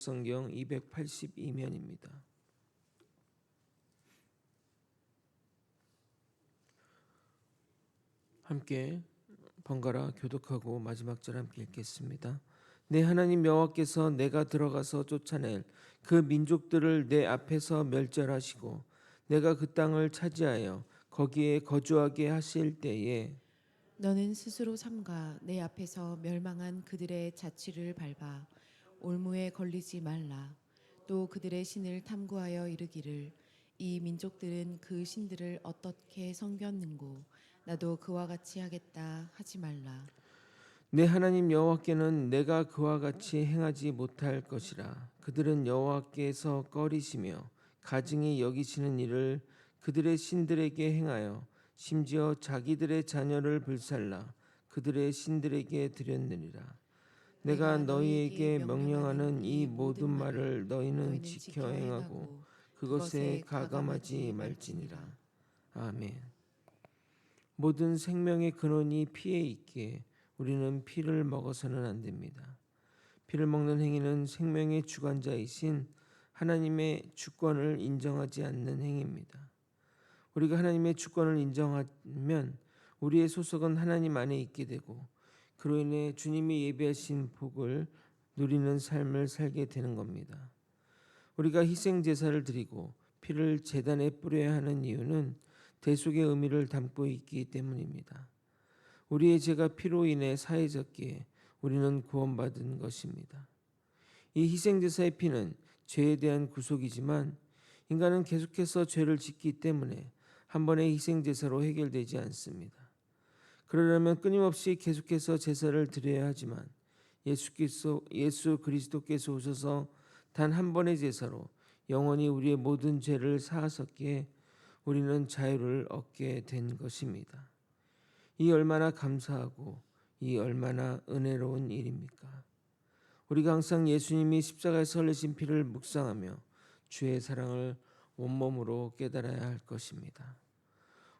성경 282면입니다. 함께 번갈아 교독하고 마지막 절 함께 읽겠습니다. 내 하나님 여호와께서 내가 들어가서 쫓아낼 그 민족들을 내 앞에서 멸절하시고 내가 그 땅을 차지하여 거기에 거주하게 하실 때에 너는 스스로 삼가 내 앞에서 멸망한 그들의 자취를 밟아 올무에 걸리지 말라. 또 그들의 신을 탐구하여 이르기를 이 민족들은 그 신들을 어떻게 섬겼는고 나도 그와 같이 하겠다 하지 말라. 내 하나님 여호와께는 내가 그와 같이 행하지 못할 것이라. 그들은 여호와께서 꺼리시며 가증히 여기시는 일을 그들의 신들에게 행하여 심지어 자기들의 자녀를 불살라 그들의 신들에게 드렸느니라. 내가 너희에게 명령하는 이 모든 말을 너희는 지켜 행하고 그것에 가감하지 말지니라. 아멘. 모든 생명의 근원이 피에 있기에 우리는 피를 먹어서는 안 됩니다. 피를 먹는 행위는 생명의 주관자이신 하나님의 주권을 인정하지 않는 행위입니다. 우리가 하나님의 주권을 인정하면 우리의 소속은 하나님 안에 있게 되고 그로 인해 주님이 예비하신 복을 누리는 삶을 살게 되는 겁니다. 우리가 희생 제사를 드리고 피를 제단에 뿌려야 하는 이유는 대속의 의미를 담고 있기 때문입니다. 우리의 죄가 피로 인해 사해졌기에 우리는 구원받은 것입니다. 이 희생제사의 피는 죄에 대한 구속이지만 인간은 계속해서 죄를 짓기 때문에 한 번의 희생제사로 해결되지 않습니다. 그러려면 끊임없이 계속해서 제사를 드려야 하지만 예수 그리스도께서 오셔서 단 한 번의 제사로 영원히 우리의 모든 죄를 사하셨기에 우리는 자유를 얻게 된 것입니다. 이 얼마나 감사하고 이 얼마나 은혜로운 일입니까? 우리가 항상 예수님이 십자가에서 흘리신 피를 묵상하며 주의 사랑을 온몸으로 깨달아야 할 것입니다.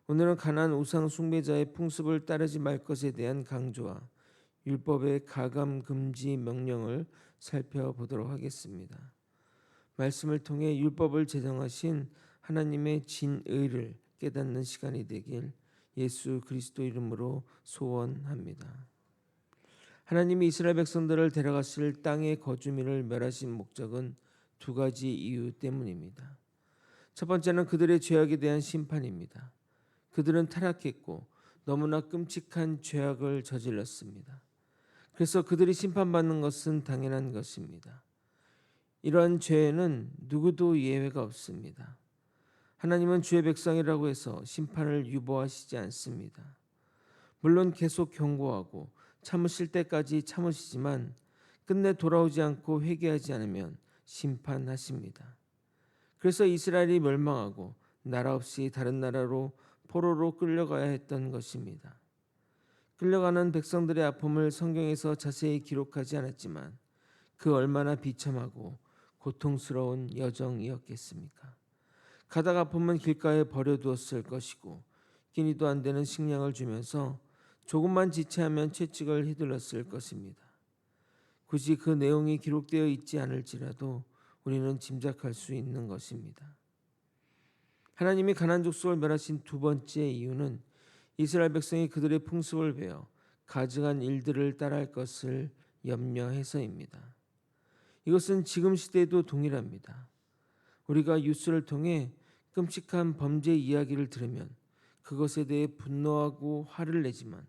오늘은 가나안 우상 숭배자의 풍습을 따르지 말 것에 대한 강조와 율법의 가감 금지 명령을 살펴보도록 하겠습니다. 말씀을 통해 율법을 제정하신 하나님의 진의를 깨닫는 시간이 되길 예수 그리스도 이름으로 소원합니다. 하나님이 이스라엘 백성들을 데려가실 땅의 거주민을 멸하신 목적은 두 가지 이유 때문입니다. 첫 번째는 그들의 죄악에 대한 심판입니다. 그들은 타락했고 너무나 끔찍한 죄악을 저질렀습니다. 그래서 그들이 심판받는 것은 당연한 것입니다. 이러한 죄에는 누구도 예외가 없습니다. 하나님은 주의 백성이라고 해서 심판을 유보하시지 않습니다. 물론 계속 경고하고 참으실 때까지 참으시지만 끝내 돌아오지 않고 회개하지 않으면 심판하십니다. 그래서 이스라엘이 멸망하고 나라 없이 다른 나라로 포로로 끌려가야 했던 것입니다. 끌려가는 백성들의 아픔을 성경에서 자세히 기록하지 않았지만 그 얼마나 비참하고 고통스러운 여정이었겠습니까? 가다가 아프면 길가에 버려두었을 것이고 끼니도 안 되는 식량을 주면서 조금만 지체하면 채찍을 휘둘렀을 것입니다. 굳이 그 내용이 기록되어 있지 않을지라도 우리는 짐작할 수 있는 것입니다. 하나님이 가나안 족속을 멸하신 두 번째 이유는 이스라엘 백성이 그들의 풍습을 배워 가증한 일들을 따라할 것을 염려해서입니다. 이것은 지금 시대에도 동일합니다. 우리가 뉴스를 통해 끔찍한 범죄 이야기를 들으면 그것에 대해 분노하고 화를 내지만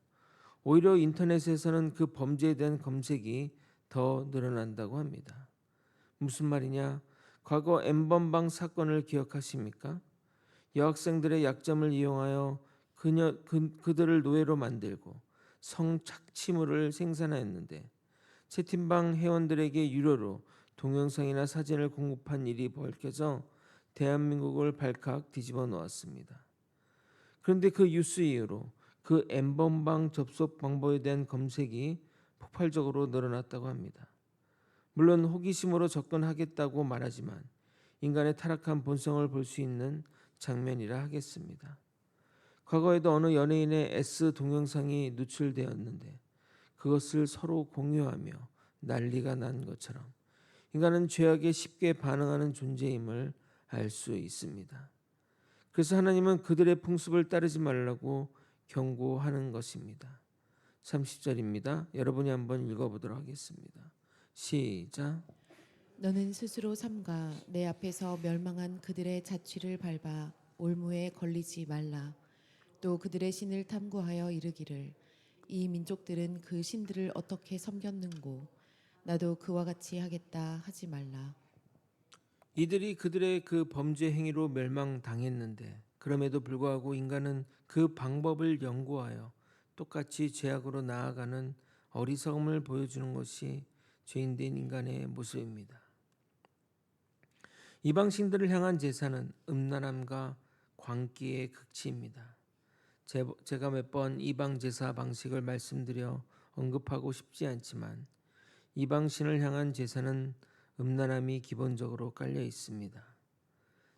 오히려 인터넷에서는 그 범죄에 대한 검색이 더 늘어난다고 합니다. 무슨 말이냐? 과거 N번방 사건을 기억하십니까? 여학생들의 약점을 이용하여 그들을 노예로 만들고 성착취물을 생산하였는데 채팅방 회원들에게 유료로 동영상이나 사진을 공급한 일이 밝혀져 대한민국을 발칵 뒤집어 놓았습니다. 그런데 그 뉴스 이후로 그 N번방 접속 방법에 대한 검색이 폭발적으로 늘어났다고 합니다. 물론 호기심으로 접근하겠다고 말하지만 인간의 타락한 본성을 볼 수 있는 장면이라 하겠습니다. 과거에도 어느 연예인의 S 동영상이 누출되었는데 그것을 서로 공유하며 난리가 난 것처럼 인간은 죄악에 쉽게 반응하는 존재임을 알 수 있습니다. 그래서 하나님은 그들의 풍습을 따르지 말라고 경고하는 것입니다. 30절입니다. 여러분이 한번 읽어보도록 하겠습니다. 시작. 너는 스스로 삼가 내 앞에서 멸망한 그들의 자취를 밟아 올무에 걸리지 말라. 또 그들의 신을 탐구하여 이르기를 이 민족들은 그 신들을 어떻게 섬겼는고 나도 그와 같이 하겠다 하지 말라. 이들이 그들의 그 범죄 행위로 멸망당했는데 그럼에도 불구하고 인간은 그 방법을 연구하여 똑같이 죄악으로 나아가는 어리석음을 보여주는 것이 죄인된 인간의 모습입니다. 이방신들을 향한 제사는 음란함과 광기의 극치입니다. 제가 몇 번 이방 제사 방식을 말씀드려 언급하고 싶지 않지만 이방신을 향한 제사는 음란함이 기본적으로 깔려 있습니다.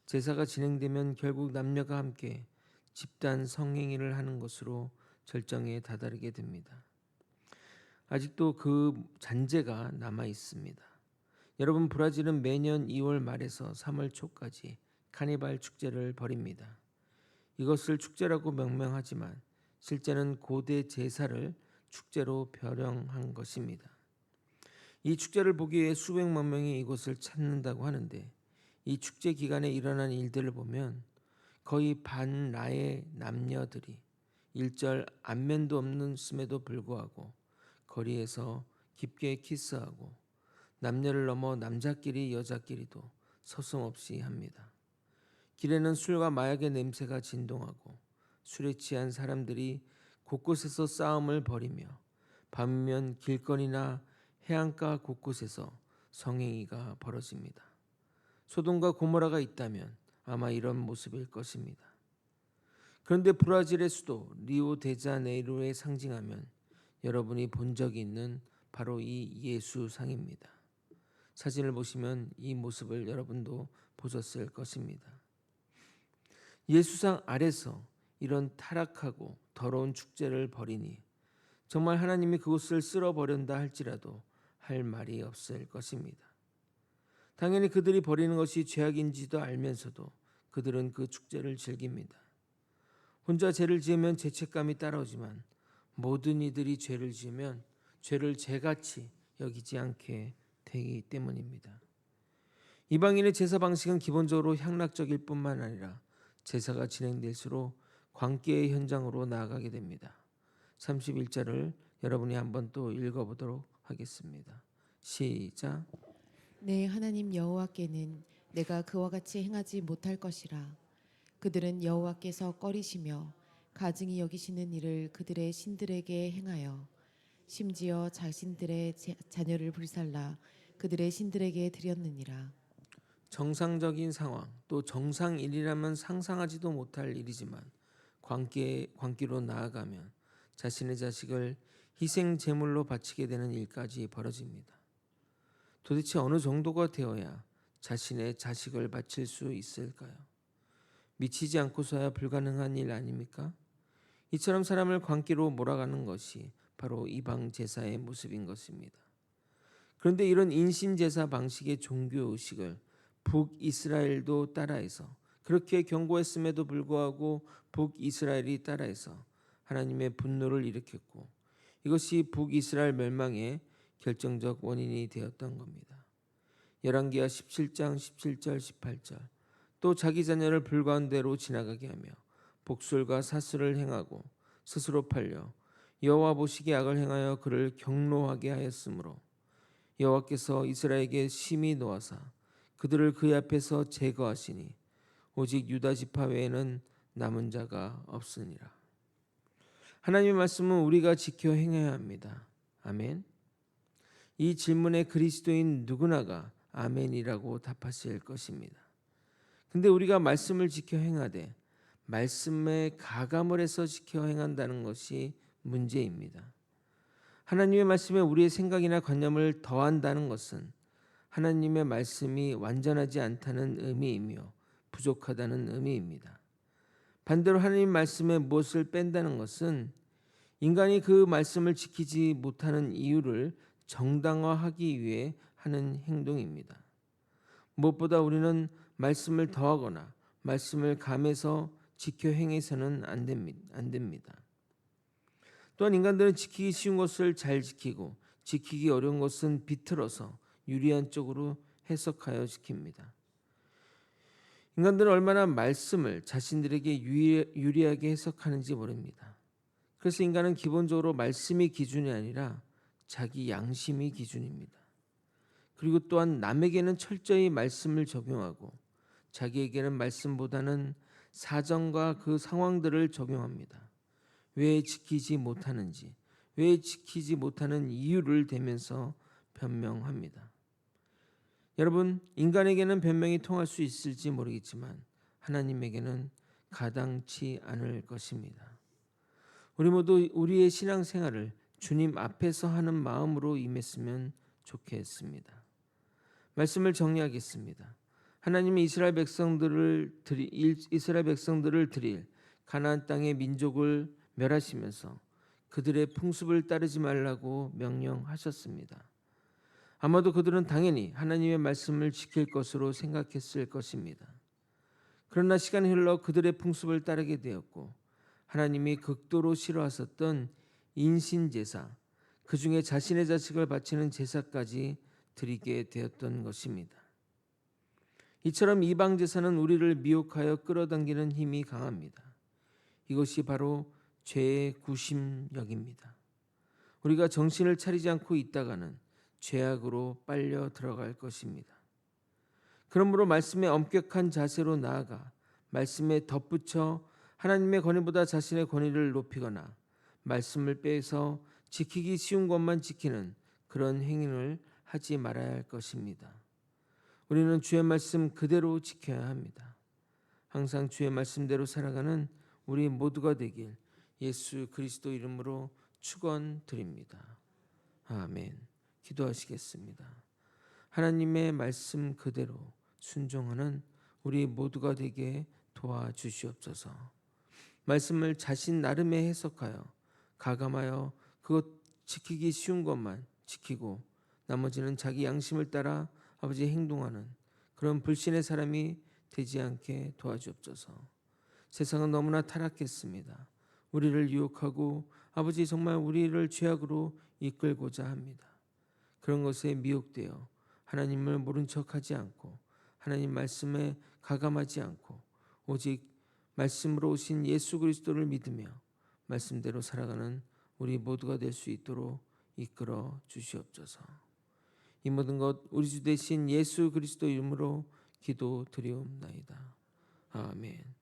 제사가 진행되면 결국 남녀가 함께 집단 성행위를 하는 것으로 절정에 다다르게 됩니다. 아직도 그 잔재가 남아 있습니다. 여러분, 브라질은 매년 2월 말에서 3월 초까지 카니발 축제를 벌입니다. 이것을 축제라고 명명하지만 실제는 고대 제사를 축제로 변형한 것입니다. 이 축제를 보기 위해 수백만 명이 이곳을 찾는다고 하는데 이 축제 기간에 일어난 일들을 보면 거의 반나의 남녀들이 일절 안면도 없음에도 불구하고 거리에서 깊게 키스하고 남녀를 넘어 남자끼리 여자끼리도 서슴없이 합니다. 길에는 술과 마약의 냄새가 진동하고 술에 취한 사람들이 곳곳에서 싸움을 벌이며 밤이면 길거리나 해안가 곳곳에서 성행위가 벌어집니다. 소돔과 고모라가 있다면 아마 이런 모습일 것입니다. 그런데 브라질의 수도 리오데자네이루에 상징하면 여러분이 본 적이 있는 바로 이 예수상입니다. 사진을 보시면 이 모습을 여러분도 보셨을 것입니다. 예수상 아래서 이런 타락하고 더러운 축제를 벌이니 정말 하나님이 그곳을 쓸어버린다 할지라도 할 말이 없을 것입니다. 당연히 그들이 벌이는 것이 죄악인지도 알면서도 그들은 그 축제를 즐깁니다. 혼자 죄를 지으면 죄책감이 따라오지만 모든 이들이 죄를 지으면 죄를 죄같이 여기지 않게 되기 때문입니다. 이방인의 제사 방식은 기본적으로 향락적일 뿐만 아니라 제사가 진행될수록 광기의 현장으로 나아가게 됩니다. 31절을 여러분이 한번 또 읽어보도록 하겠습니다. 시작. 내 하나님 여호와께는 내가 그와 같이 행하지 못할 것이라. 그들은 여호와께서 꺼리시며 가증히 여기시는 일을 그들의 신들에게 행하여 심지어 자신들의 자녀를 불살라 그들의 신들에게 드렸느니라. 정상적인 상황, 또 정상일이라면 상상하지도 못할 일이지만 광기로 나아가면 자신의 자식을 희생 제물로 바치게 되는 일까지 벌어집니다. 도대체 어느 정도가 되어야 자신의 자식을 바칠 수 있을까요? 미치지 않고서야 불가능한 일 아닙니까? 이처럼 사람을 광기로 몰아가는 것이 바로 이방 제사의 모습인 것입니다. 그런데 이런 인신 제사 방식의 종교 의식을 북이스라엘도 따라해서 그렇게 경고했음에도 불구하고 북이스라엘이 따라해서 하나님의 분노를 일으켰고 이것이 북이스라엘 멸망의 결정적 원인이 되었던 겁니다. 열왕기하 17장 17절 18절 또 자기 자녀를 불가운데로 지나가게 하며 복술과 사슬을 행하고 스스로 팔려 여호와 보시기에 악을 행하여 그를 경노하게 하였으므로 여호와께서 이스라엘에게 심히 노하사 그들을 그의 앞에서 제거하시니 오직 유다 지파 외에는 남은 자가 없으니라. 하나님의 말씀은 우리가 지켜 행해야 합니다. 아멘. 이 질문에 그리스도인 누구나가 아멘이라고 답하실 것입니다. 근데 우리가 말씀을 지켜 행하되 말씀에 가감을 해서 지켜 행한다는 것이 문제입니다. 하나님의 말씀에 우리의 생각이나 관념을 더한다는 것은 하나님의 말씀이 완전하지 않다는 의미이며 부족하다는 의미입니다. 반대로 하나님 말씀에 무엇을 뺀다는 것은 인간이 그 말씀을 지키지 못하는 이유를 정당화하기 위해 하는 행동입니다. 무엇보다 우리는 말씀을 더하거나 말씀을 감해서 지켜 행해서는 안 됩니다. 또한 인간들은 지키기 쉬운 것을 잘 지키고 지키기 어려운 것은 비틀어서 유리한 쪽으로 해석하여 지킵니다. 인간들은 얼마나 말씀을 자신들에게 유리하게 해석하는지 모릅니다. 그래서 인간은 기본적으로 말씀이 기준이 아니라 자기 양심이 기준입니다. 그리고 또한 남에게는 철저히 말씀을 적용하고 자기에게는 말씀보다는 사정과 그 상황들을 적용합니다. 왜 지키지 못하는지, 왜 지키지 못하는 이유를 대면서 변명합니다. 여러분, 인간에게는 변명이 통할 수 있을지 모르겠지만 하나님에게는 가당치 않을 것입니다. 우리 모두 우리의 신앙생활을 주님 앞에서 하는 마음으로 임했으면 좋겠습니다. 말씀을 정리하겠습니다. 하나님이 이스라엘 백성들을 드릴 가나안 땅의 민족을 멸하시면서 그들의 풍습을 따르지 말라고 명령하셨습니다. 아마도 그들은 당연히 하나님의 말씀을 지킬 것으로 생각했을 것입니다. 그러나 시간이 흘러 그들의 풍습을 따르게 되었고 하나님이 극도로 싫어하셨던 인신제사, 그 중에 자신의 자식을 바치는 제사까지 드리게 되었던 것입니다. 이처럼 이방 제사는 우리를 미혹하여 끌어당기는 힘이 강합니다. 이것이 바로 죄의 구심력입니다. 우리가 정신을 차리지 않고 있다가는 죄악으로 빨려 들어갈 것입니다. 그러므로 말씀의 엄격한 자세로 나아가 말씀에 덧붙여 하나님의 권위보다 자신의 권위를 높이거나 말씀을 빼서 지키기 쉬운 것만 지키는 그런 행위를 하지 말아야 할 것입니다. 우리는 주의 말씀 그대로 지켜야 합니다. 항상 주의 말씀대로 살아가는 우리 모두가 되길 예수 그리스도 이름으로 축원드립니다. 아멘. 기도하시겠습니다. 하나님의 말씀 그대로 순종하는 우리 모두가 되게 도와주시옵소서. 말씀을 자신 나름의 해석하여 가감하여 그것 지키기 쉬운 것만 지키고 나머지는 자기 양심을 따라 아버지 행동하는 그런 불신의 사람이 되지 않게 도와주옵소서. 세상은 너무나 타락했습니다. 우리를 유혹하고 아버지 정말 우리를 죄악으로 이끌고자 합니다. 그런 것에 미혹되어 하나님을 모른 척하지 않고 하나님 말씀에 가감하지 않고 오직 말씀으로 오신 예수 그리스도를 믿으며 말씀대로 살아가는 우리 모두가 될 수 있도록 이끌어 주시옵소서. 이 모든 것 우리 주 되신 예수 그리스도 이름으로 기도드리옵나이다. 아멘.